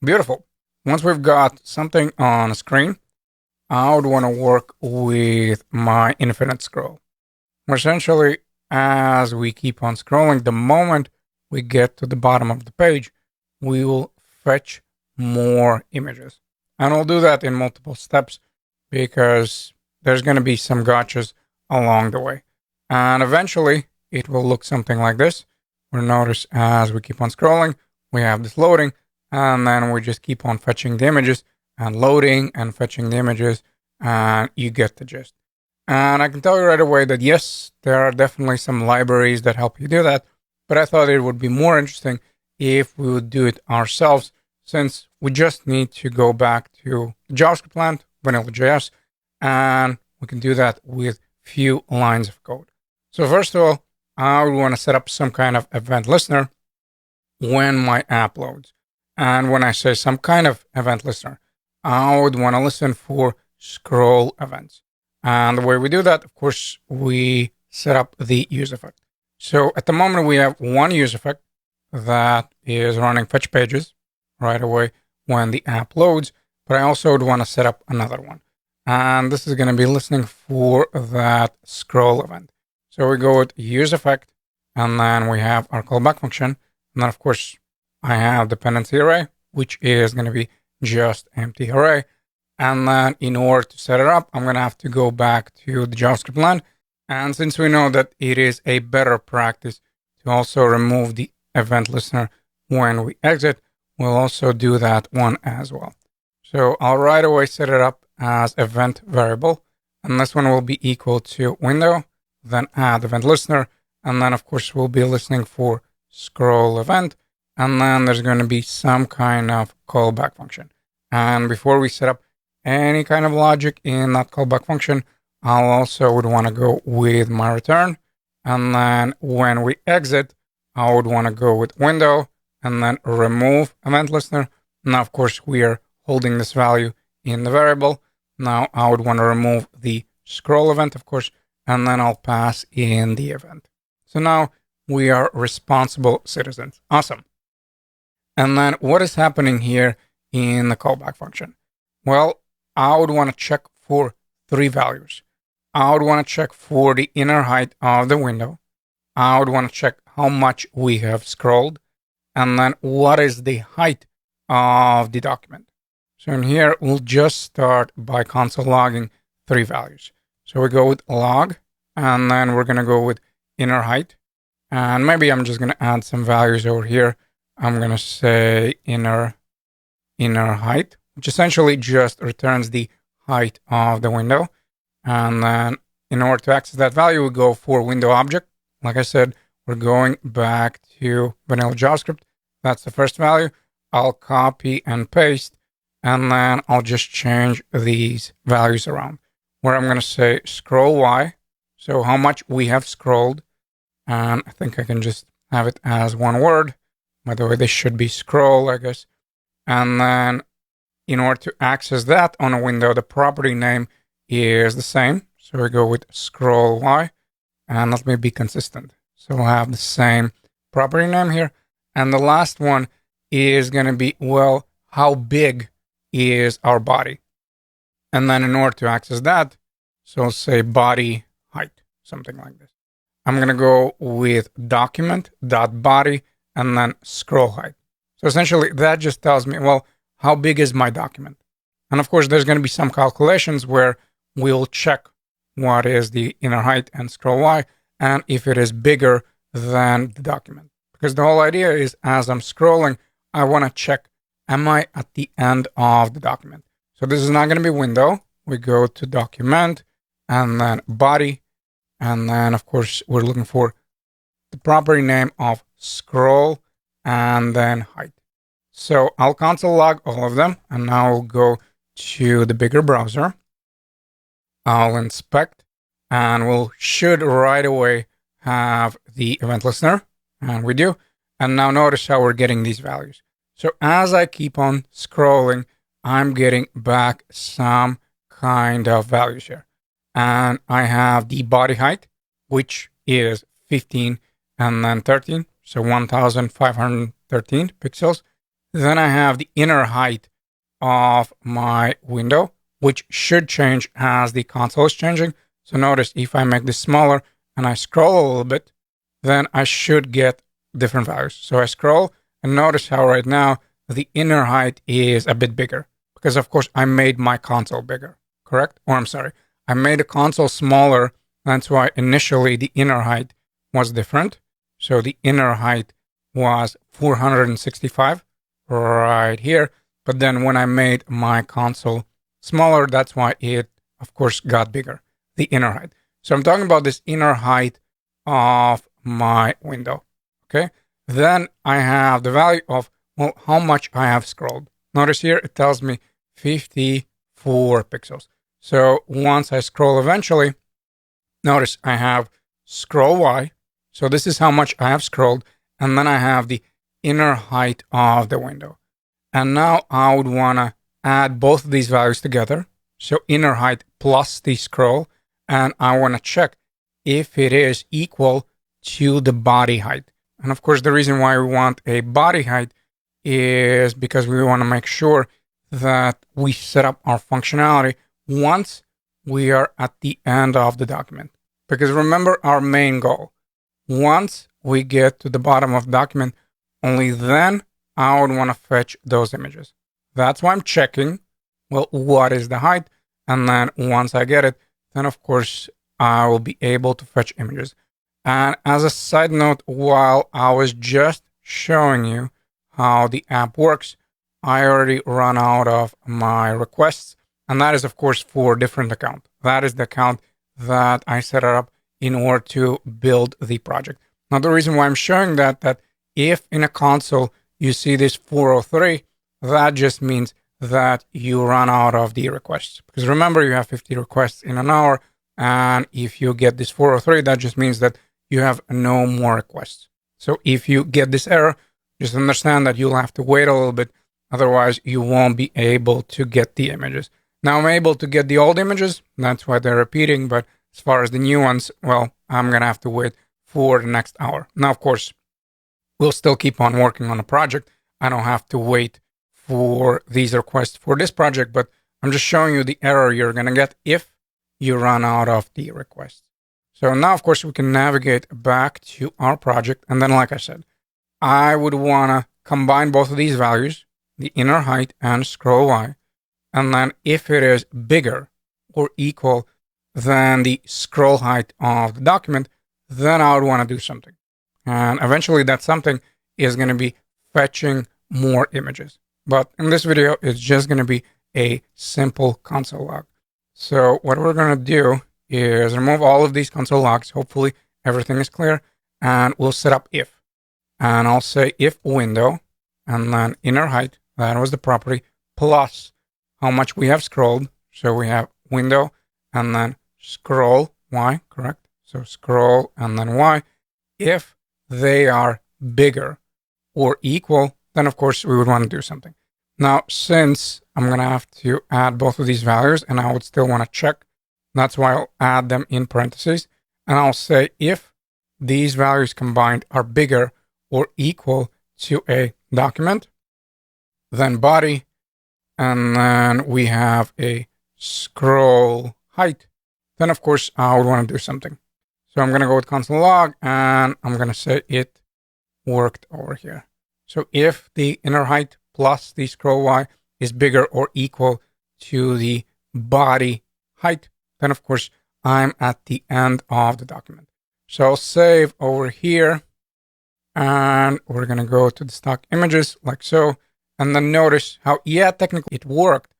Beautiful. Once we've got something on a screen, I would want to work with my infinite scroll. Essentially, as we keep on scrolling, the moment we get to the bottom of the page, we will fetch more images. And we'll do that in multiple steps because there's going to be some gotchas along the way. And eventually, it will look something like this. We'll notice as we keep on scrolling, we have this loading, and then we just keep on fetching the images and loading and fetching the images, and you get the gist. And I can tell you right away that yes, there are definitely some libraries that help you do that, but I thought it would be more interesting if we would do it ourselves, since we just need to go back to the JavaScript land, vanilla.js, and we can do that with few lines of code. So first of all, I would want to set up some kind of event listener when my app loads. And when I say some kind of event listener, I would want to listen for scroll events. And the way we do that, of course, we set up the use effect. So at the moment, we have one use effect that is running fetch pages right away when the app loads, but I also would want to set up another one. And this is going to be listening for that scroll event. So we go with use effect, and then we have our callback function. And then, of course, I have dependency array, which is going to be just empty array. And then in order to set it up, I'm going to have to go back to the JavaScript land. And since we know that it is a better practice to also remove the event listener when we exit, we'll also do that one as well. So I'll right away set it up as event variable. And this one will be equal to window, then add event listener. And then, of course, we'll be listening for scroll event. And then there's going to be some kind of callback function. And before we set up any kind of logic in that callback function, I'll also would want to go with my return. And then when we exit, I would want to go with window and then remove event listener. Now, of course, we are holding this value in the variable. Now I would want to remove the scroll event, of course, and then I'll pass in the event. So now we are responsible citizens. Awesome. And then what is happening here in the callback function? Well, I would want to check for three values. I would want to check for the inner height of the window. I would want to check how much we have scrolled, and then what is the height of the document. So in here, we'll just start by console logging three values. So we go with log, and then we're going to go with inner height. And maybe I'm just going to add some values over here. I'm going to say inner height, which essentially just returns the height of the window. And then in order to access that value, we go for window object. Like I said, we're going back to vanilla JavaScript. That's the first value. I'll copy and paste, and then I'll just change these values around where I'm going to say scroll Y. So how much we have scrolled. And I think I can just have it as one word. By the way, this should be scroll, I guess. And then in order to access that on a window, the property name is the same. So we go with scroll Y, and let me be consistent. So we'll have the same property name here. And the last one is going to be, well, how big is our body? And then in order to access that, so say body height, something like this. I'm going to go with document.body and then scroll height. So essentially that just tells me, well, how big is my document? And of course, there's going to be some calculations where we'll check what is the inner height and scroll Y, and if it is bigger than the document. Because the whole idea is as I'm scrolling, I want to check, am I at the end of the document? So this is not going to be window. We go to document and then body. And then, of course, we're looking for the property name of scroll and then height. So I'll console log all of them. And now I'll go to the bigger browser. I'll inspect, and we'll should right away have the event listener. And we do. And now notice how we're getting these values. So as I keep on scrolling, I'm getting back some kind of values here. And I have the body height, which is 15 and then 13. So 1513 pixels. Then I have the inner height of my window, which should change as the console is changing. So notice if I make this smaller and I scroll a little bit, then I should get different values. So I scroll and notice how right now the inner height is a bit bigger because, of course, I made my console bigger, correct? Or I'm sorry, I made the console smaller. That's why initially the inner height was different. So the inner height was 465 right here. But then when I made my console smaller, that's why it, of course, got bigger, the inner height. So I'm talking about this inner height of my window. Okay. Then I have the value of, well, how much I have scrolled. Notice here it tells me 54 pixels. So once I scroll eventually, notice I have scroll Y. So this is how much I have scrolled. And then I have the inner height of the window. And now I would want to add both of these values together. So inner height plus the scroll. And I want to check if it is equal to the body height. And of course, the reason why we want a body height is because we want to make sure that we set up our functionality once we are at the end of the document. Because remember our main goal. Once we get to the bottom of the document, only then I would want to fetch those images. That's why I'm checking, well, what is the height? And then once I get it, then of course I will be able to fetch images. And as a side note, while I was just showing you how the app works, I already run out of my requests. And that is, of course, for a different account. That is the account that I set up in order to build the project. Now, the reason why I'm showing that if in a console you see this 403, that just means that you run out of the requests. Because remember, you have 50 requests in an hour. And if you get this 403, that just means that you have no more requests. So if you get this error, just understand that you'll have to wait a little bit. Otherwise, you won't be able to get the images. Now I'm able to get the old images. That's why they're repeating. But as far as the new ones, well, I'm going to have to wait for the next hour. Now, of course, we'll still keep on working on the project. I don't have to wait for these requests for this project, but I'm just showing you the error you're going to get if you run out of the requests. So now, of course, we can navigate back to our project. And then, like I said, I would want to combine both of these values, the inner height and scroll Y. And then if it is bigger or equal than the scroll height of the document, then I would want to do something. And eventually that something is going to be fetching more images. But in this video, it's just going to be a simple console log. So what we're going to do is remove all of these console logs. Hopefully everything is clear. And we'll set up if. And I'll say if window and then inner height, that was the property, plus how much we have scrolled. So we have window and then scroll Y, correct? So scroll and then Y. If they are bigger or equal, then of course we would want to do something. Now, since I'm going to have to add both of these values and I would still want to check, that's why I'll add them in parentheses. And I'll say if these values combined are bigger or equal to a document, then body, and then we have a scroll height, then of course I would want to do something. So I'm going to go with console log and I'm going to say it worked over here. So if the inner height plus the scroll Y is bigger or equal to the body height, then of course I'm at the end of the document. So I'll save over here and we're going to go to the stock images like so. And then notice how, yeah, technically it worked,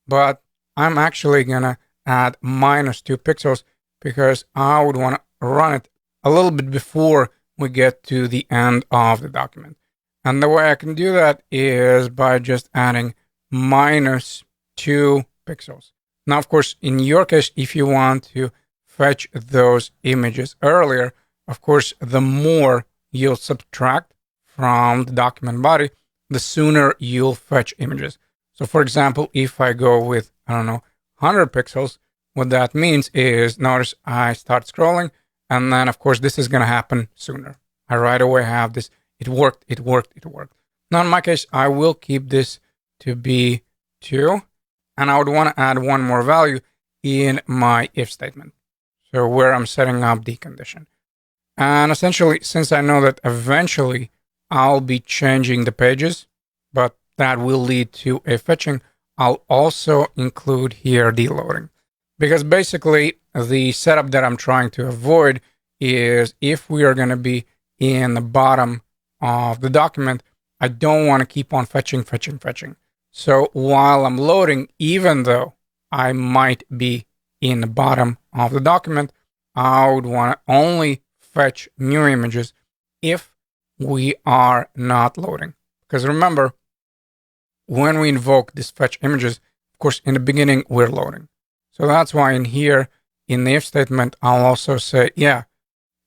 but I'm actually going to add -2 pixels because I would want to run it a little bit before we get to the end of the document. And the way I can do that is by just adding -2 pixels. Now, of course, in your case, if you want to fetch those images earlier, of course, the more you'll subtract from the document body, the sooner you'll fetch images. So for example, if I go with, I don't know, 100 pixels, what that means is, notice I start scrolling, and then of course this is going to happen sooner. I right away have this. It worked. Now, in my case, I will keep this to be 2, and I would want to add one more value in my if statement. So where I'm setting up the condition. And essentially, since I know that eventually I'll be changing the pages, but that will lead to a fetching, I'll also include here deloading. Because basically, the setup that I'm trying to avoid is if we are going to be in the bottom of the document, I don't want to keep on fetching. So while I'm loading, even though I might be in the bottom of the document, I would want to only fetch new images if we are not loading. Because remember, when we invoke this fetch images, of course, in the beginning, we're loading. So that's why in here, in the if statement, I'll also say, yeah,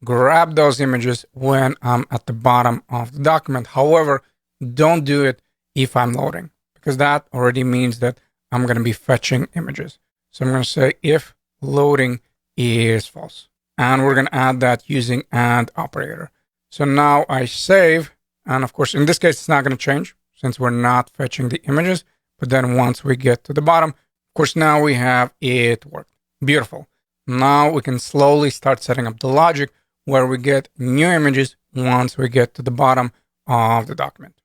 grab those images when I'm at the bottom of the document. However, don't do it if I'm loading, because that already means that I'm going to be fetching images. So I'm going to say if loading is false. And we're going to add that using AND operator. So now I save. And of course, in this case, it's not going to change since we're not fetching the images. But then once we get to the bottom, of course, now we have it worked. Beautiful. Now we can slowly start setting up the logic where we get new images once we get to the bottom of the document.